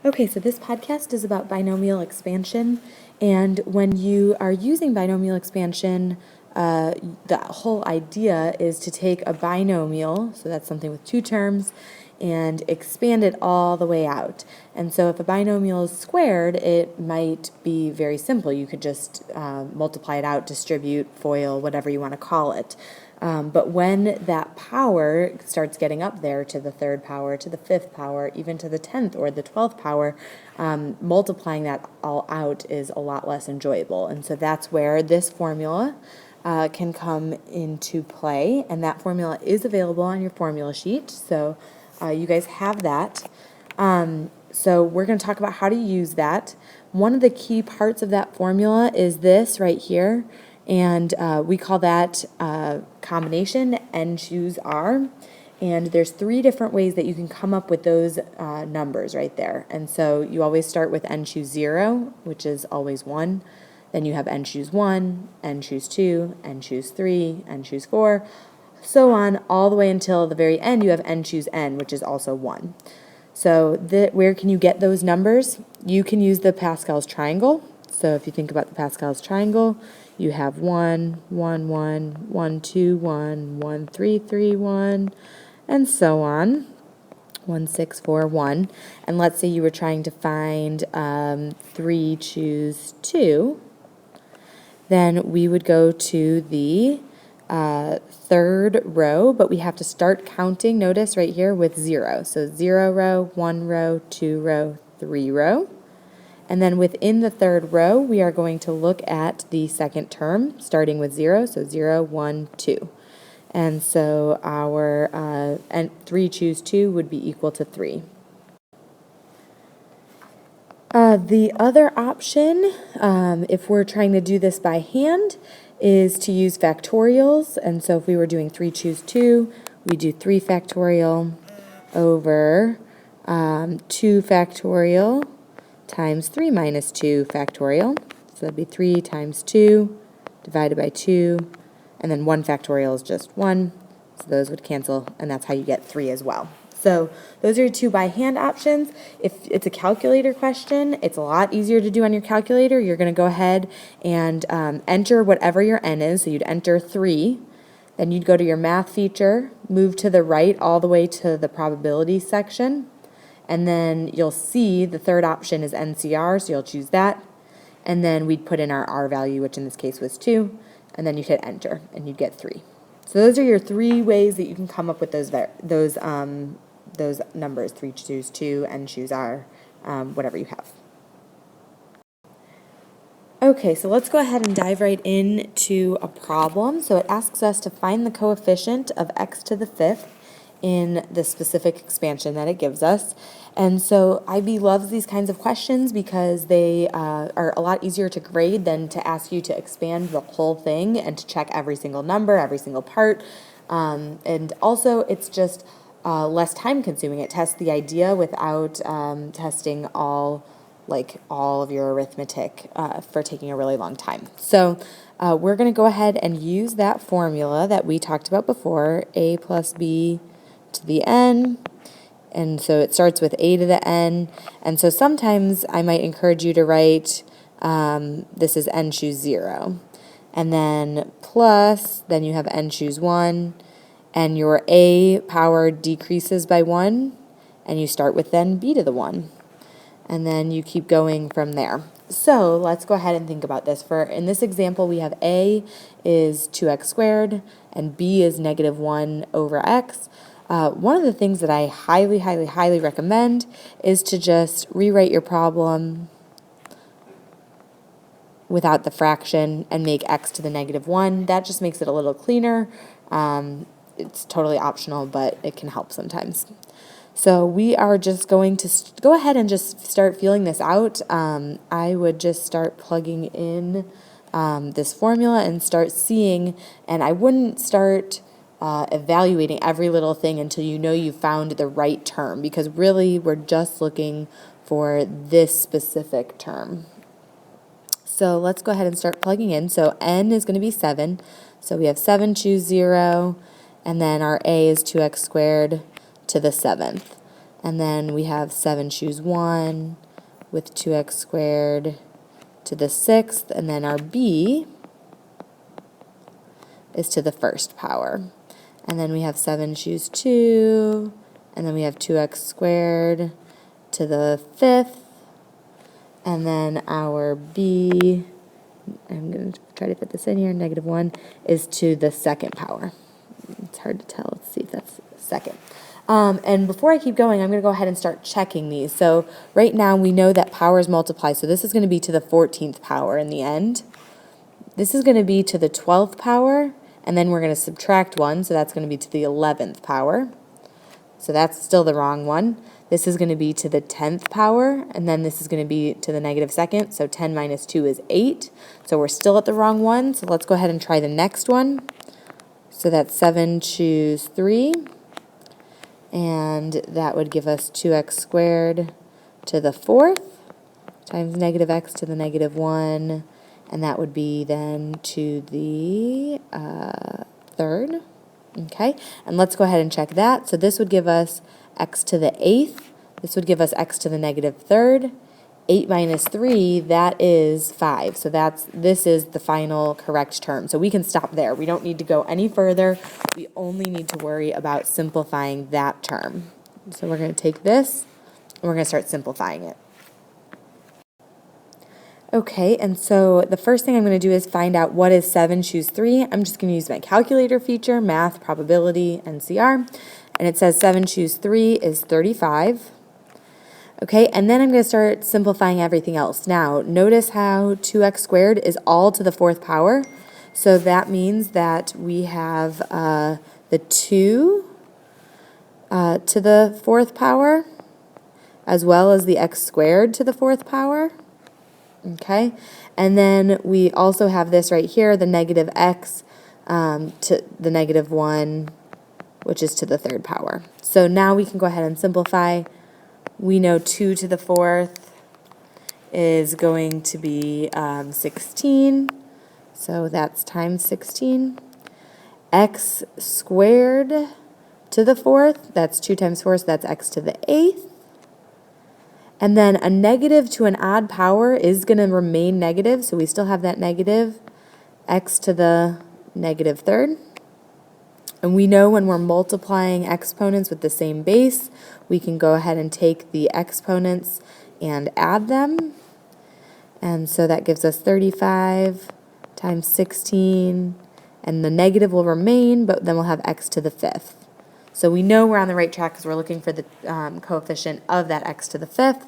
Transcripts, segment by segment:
Okay, so this podcast is about binomial expansion, and when you are using binomial expansion, the whole idea is to take a binomial, so that's something with two terms, and expand it all the way out. And so if a binomial is squared, it might be very simple. You could just multiply it out, distribute, FOIL, whatever you want to call it. But when that power starts getting up there to the third power, to the fifth power, even to the 10th or the 12th power, multiplying that all out is a lot less enjoyable. And so that's where this formula can come into play. And that formula is available on your formula sheet. So you guys have that. So we're going to talk about how to use that. One of the key parts of that formula is this right here. And we call that combination n choose r. And there's three different ways that you can come up with those numbers right there. And so you always start with n choose 0, which is always 1. Then you have n choose 1, n choose 2, n choose 3, n choose 4, so on, all the way until the very end you have n choose n, which is also 1. So where can you get those numbers? You can use the Pascal's triangle. So if you think about the Pascal's triangle, you have 1, 1, 1, 1, 2, 1, 1, 3, 3, 1, and so on. 1, 6, 4, 1. And let's say you were trying to find 3, choose 2. Then we would go to the third row, but we have to start counting, notice right here, with 0. So 0 row, 1 row, 2 row, 3 row. And then within the third row, we are going to look at the second term, starting with 0, so 0, 1, 2. And so our 3 choose 2 would be equal to 3. The other option, if we're trying to do this by hand, is to use factorials. And so if we were doing 3 choose 2, we do 3 factorial over 2 factorial times 3 minus 2 factorial. So that'd be 3 times 2 divided by 2, and then 1 factorial is just 1. So those would cancel, and that's how you get 3 as well. So those are your two by hand options. If it's a calculator question, it's a lot easier to do on your calculator. You're going to go ahead and enter whatever your n is. So you'd enter 3. Then you'd go to your math feature, move to the right all the way to the probability section. And then you'll see the third option is NCR, so you'll choose that. And then we'd put in our R value, which in this case was 2. And then you'd hit enter, and you'd get 3. So those are your three ways that you can come up with those numbers: 3 choose 2, n choose r, whatever you have. Okay, so let's go ahead and dive right into a problem. So it asks us to find the coefficient of x to the fifth in the specific expansion that it gives us. And so IB loves these kinds of questions because they are a lot easier to grade than to ask you to expand the whole thing and to check every single number, every single part. And also it's just less time consuming. It tests the idea without testing all of your arithmetic for taking a really long time. So we're going to go ahead and use that formula that we talked about before, a plus b to the n, and so it starts with a to the n, and so sometimes I might encourage you to write this is n choose 0, and then plus, then you have n choose 1, and your a power decreases by 1, and you start with then b to the 1, and then you keep going from there. So let's go ahead and think about this. In this example, we have a is 2x squared, and b is negative 1 over x. One of the things that I highly, highly, highly recommend is to just rewrite your problem without the fraction and make x to the negative 1. That just makes it a little cleaner. It's totally optional, but it can help sometimes. So we are just going to go ahead and just start feeling this out. I would just start plugging in this formula and start seeing, and I wouldn't start evaluating every little thing until you know you found the right term, because really we're just looking for this specific term. So let's go ahead and start plugging in. So n is going to be 7. So we have 7 choose 0, and then our a is 2x squared to the 7th. And then we have 7 choose 1 with 2x squared to the 6th. And then our b is to the 1st power. And then we have 7 choose 2. And then we have 2x squared to the 5th. And then our b, I'm going to try to fit this in here, -1, is to the 2nd power. It's hard to tell. Let's see if that's second. And before I keep going, I'm going to go ahead and start checking these. So right now we know that powers multiply. So this is going to be to the 14th power in the end. This is going to be to the 12th power. And then we're going to subtract 1. So that's going to be to the 11th power. So that's still the wrong one. This is going to be to the 10th power. And then this is going to be to the -2nd. So 10 minus 2 is 8. So we're still at the wrong one. So let's go ahead and try the next one. So that's 7 choose 3. And that would give us 2x squared to the 4th times -x to the -1. And that would be then to the 3rd. Okay, and let's go ahead and check that. So this would give us x to the 8th. This would give us x to the -3rd. 8 minus 3, that is 5. So this is the final correct term. So we can stop there. We don't need to go any further. We only need to worry about simplifying that term. So we're going to take this, and we're going to start simplifying it. Okay, and so the first thing I'm going to do is find out what is 7 choose 3. I'm just going to use my calculator feature, math, probability, NCR. And it says 7 choose 3 is 35. Okay, and then I'm going to start simplifying everything else. Now, notice how 2x squared is all to the 4th power. So that means that we have the 2 to the 4th power, as well as the x squared to the 4th power. Okay, and then we also have this right here, the -x to the -1, which is to the 3rd power. So now we can go ahead and simplify. We know 2 to the 4th is going to be 16, so that's times 16. X squared to the 4th, that's 2 times 4, so that's x to the 8th. And then a negative to an odd power is going to remain negative, so we still have that negative, x to the -3rd. And we know when we're multiplying exponents with the same base, we can go ahead and take the exponents and add them. And so that gives us 35 times 16, and the negative will remain, but then we'll have x to the 5th. So we know we're on the right track because we're looking for the coefficient of that x to the 5th.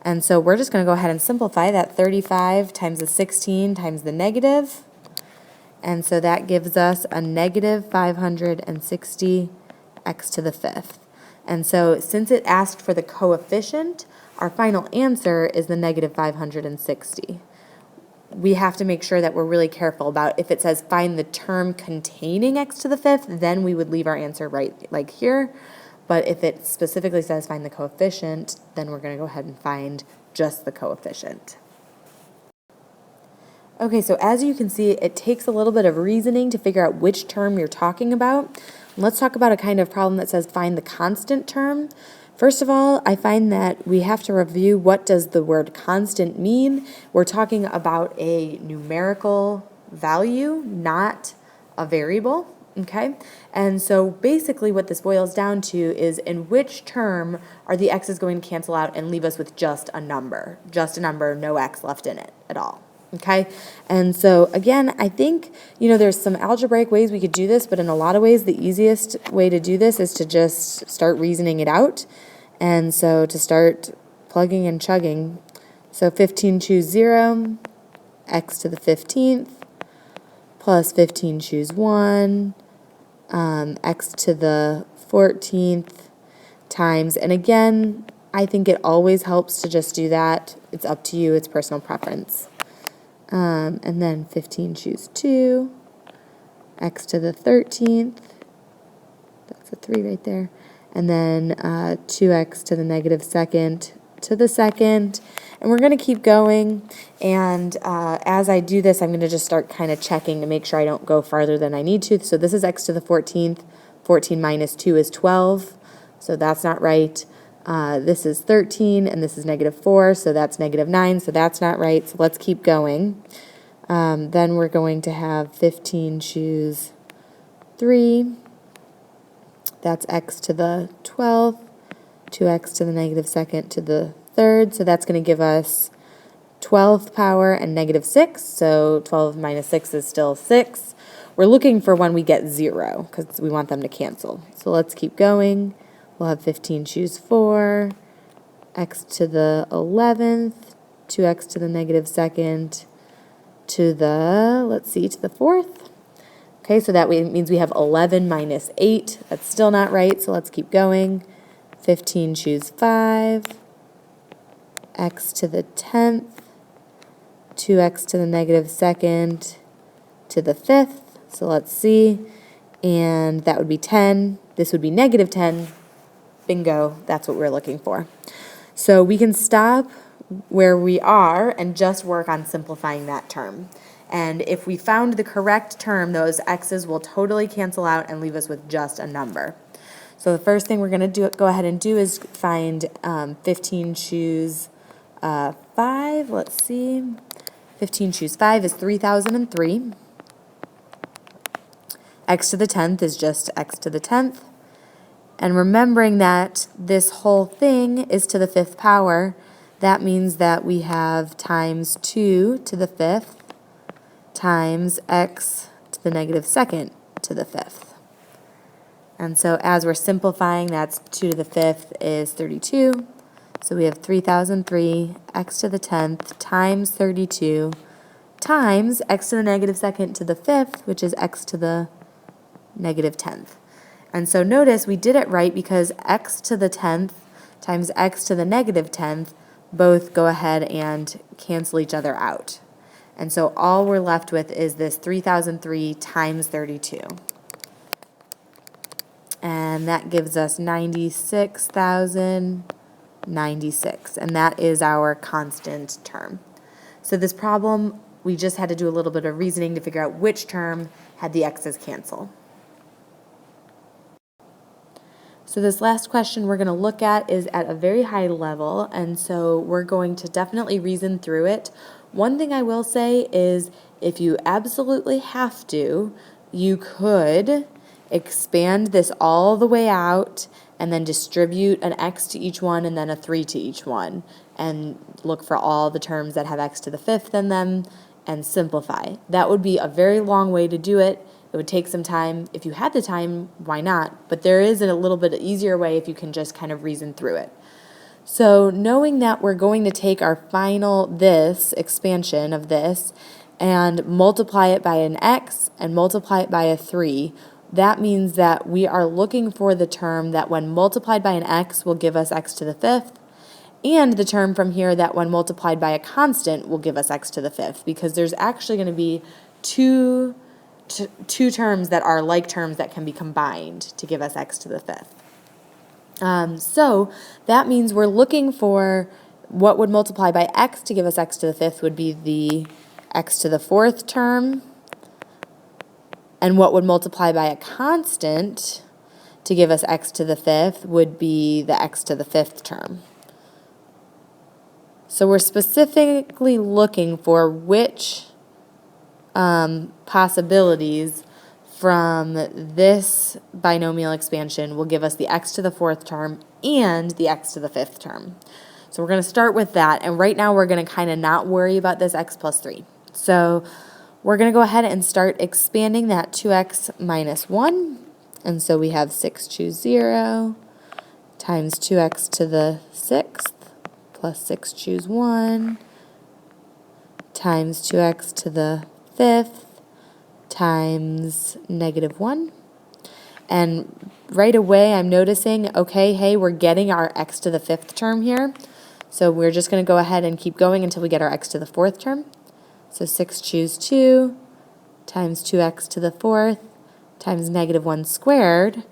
And so we're just going to go ahead and simplify that 35 times the 16 times the negative. And so that gives us a -560 x to the 5th. And so since it asked for the coefficient, our final answer is the -560. We have to make sure that we're really careful about if it says find the term containing x to the 5th, then we would leave our answer right like here. But if it specifically says find the coefficient, then we're going to go ahead and find just the coefficient. Okay, so as you can see, it takes a little bit of reasoning to figure out which term you're talking about. Let's talk about a kind of problem that says find the constant term. First of all, I find that we have to review what does the word constant mean. We're talking about a numerical value, not a variable, okay? And so basically what this boils down to is in which term are the x's going to cancel out and leave us with just a number, no x left in it at all. Okay, and so again, I think, there's some algebraic ways we could do this, but in a lot of ways, the easiest way to do this is to just start reasoning it out. And so to start plugging and chugging, so 15 choose 0, x to the 15th, plus 15 choose 1, x to the 14th times, and again, I think it always helps to just do that. It's up to you, it's personal preference. And then 15 choose 2, x to the 13th, that's a 3 right there, and then 2x to the -2nd to the 2nd, and we're going to keep going, and as I do this, I'm going to just start kind of checking to make sure I don't go farther than I need to. So this is x to the 14th, 14 minus 2 is 12, so that's not right. This is 13, and this is -4, so that's -9, so that's not right. So let's keep going. Then we're going to have 15 choose 3. That's x to the 12th, 2x to the -2nd to the 3rd. So that's going to give us 12th power and -6. So 12 minus 6 is still 6. We're looking for when we get 0 because we want them to cancel. So let's keep going. We'll have 15 choose 4, x to the 11th, 2x to the -2nd to the, let's see, to the 4th. Okay, so that means we have 11 minus 8. That's still not right, so let's keep going. 15 choose 5, x to the 10th, 2x to the -2nd to the 5th. So let's see, and that would be 10. This would be -10. Bingo, that's what we're looking for. So we can stop where we are and just work on simplifying that term. And if we found the correct term, those x's will totally cancel out and leave us with just a number. So the first thing we're going to go ahead and do is find 15 choose 5. Let's see. 15 choose 5 is 3003. X to the 10th is just x to the 10th. And remembering that this whole thing is to the 5th power, that means that we have times 2 to the 5th times x to the -2nd to the 5th. And so as we're simplifying, that's 2 to the 5th is 32. So we have 3003 x to the 10th times 32 times x to the -2nd to the 5th, which is x to the -10th. And so notice we did it right because x to the 10th times x to the -10th both go ahead and cancel each other out. And so all we're left with is this 3003 times 32. And that gives us 96,096. And that is our constant term. So this problem, we just had to do a little bit of reasoning to figure out which term had the x's cancel. So this last question we're going to look at is at a very high level, and so we're going to definitely reason through it. One thing I will say is if you absolutely have to, you could expand this all the way out and then distribute an x to each one and then a 3 to each one and look for all the terms that have x to the 5th in them and simplify. That would be a very long way to do it. It would take some time. If you had the time, why not? But there is a little bit easier way if you can just kind of reason through it. So knowing that we're going to take our final expansion of this and multiply it by an x and multiply it by a 3, that means that we are looking for the term that when multiplied by an x will give us x to the 5th, and the term from here that when multiplied by a constant will give us x to the 5th, because there's actually going to be two terms that are like terms that can be combined to give us x to the 5th. So that means we're looking for what would multiply by x to give us x to the 5th would be the x to the 4th term, and what would multiply by a constant to give us x to the 5th would be the x to the 5th term. So we're specifically looking for which possibilities from this binomial expansion will give us the x to the 4th term and the x to the 5th term. So we're going to start with that, and right now we're going to kind of not worry about this x plus 3. So we're going to go ahead and start expanding that 2x minus 1, and so we have 6 choose 0 times 2x to the 6th plus 6 choose 1 times 2x to the 5th times -1. And right away I'm noticing, okay, hey, we're getting our x to the 5th term here. So we're just going to go ahead and keep going until we get our x to the 4th term. So 6 choose 2 times 2x to the 4th times -1 squared.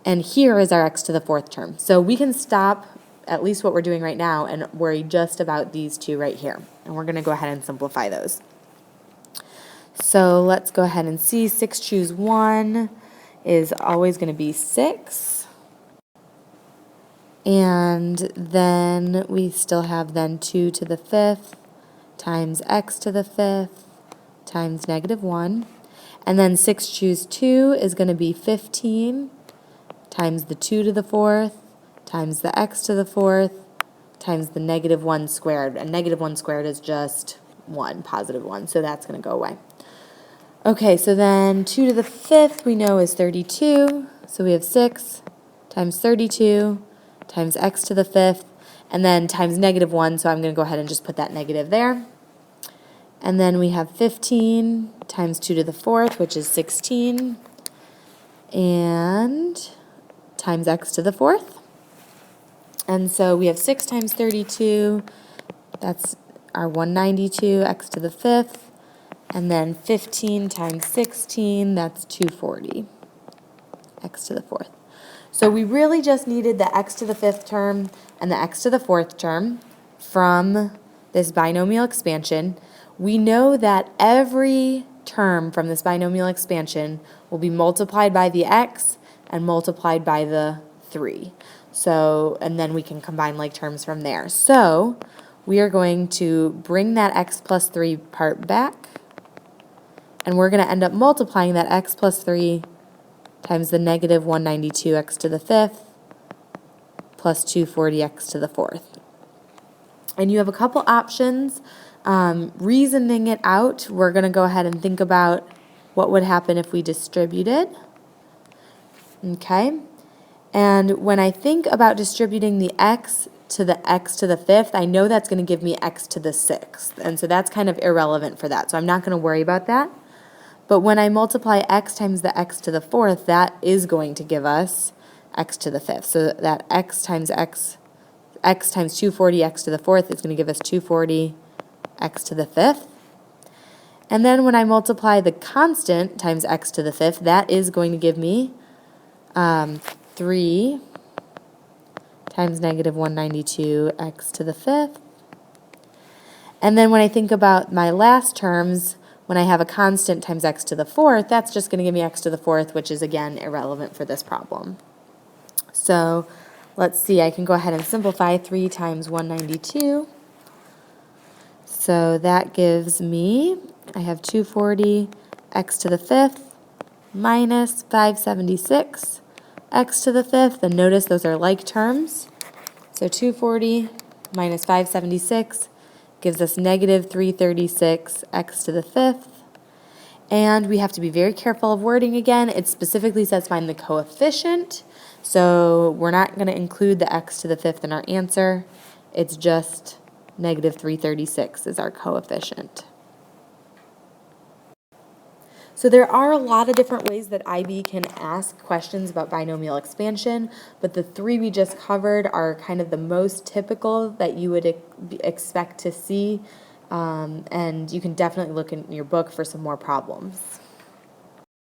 And here is our x to the 4th term. So we can stop at least what we're doing right now and worry just about these two right here. And we're going to go ahead and simplify those. So let's go ahead and see. 6 choose 1 is always going to be 6. And then we still have then 2 to the 5th times x to the 5th times negative 1. And then 6 choose 2 is going to be 15 times the 2 to the 4th times the x to the 4th times the negative 1 squared. And negative 1 squared is just 1, positive 1, so that's going to go away. Okay, so then 2 to the 5th we know is 32, so we have 6 times 32 times x to the 5th, and then times negative 1, so I'm going to go ahead and just put that negative there. And then we have 15 times 2 to the 4th, which is 16, and times x to the 4th. And so we have 6 times 32, that's our 192, x to the 5th, and then 15 times 16, that's 240, x to the 4th. So we really just needed the x to the 5th term and the x to the 4th term from this binomial expansion. We know that every term from this binomial expansion will be multiplied by the x and multiplied by the 3. So, and then we can combine like terms from there. So we are going to bring that x plus 3 part back, and we're going to end up multiplying that x plus 3 times the negative 192 x to the 5th plus 240 x to the 4th. And you have a couple options. Reasoning it out, we're going to go ahead and think about what would happen if we distributed. Okay? And when I think about distributing the x to the 5th, I know that's going to give me x to the 6th. And so that's kind of irrelevant for that. So I'm not going to worry about that. But when I multiply x times the x to the 4th, that is going to give us x to the 5th. So that x times 240 x to the 4th is going to give us 240 x to the 5th. And then when I multiply the constant times x to the 5th, that is going to give me 3 times negative 192 x to the 5th. And then when I think about my last terms, when I have a constant times x to the 4th, that's just going to give me x to the 4th, which is, again, irrelevant for this problem. So let's see, I can go ahead and simplify 3 times 192. So that gives me, I have 240 x to the 5th minus 576 x to the 5th. And notice those are like terms. So 240 minus 576 gives us negative 336 x to the 5th. And we have to be very careful of wording again. It specifically says find the coefficient. So we're not going to include the x to the 5th in our answer. It's just negative 336 is our coefficient. So there are a lot of different ways that IB can ask questions about binomial expansion, but the 3 we just covered are kind of the most typical that you would expect to see, and you can definitely look in your book for some more problems.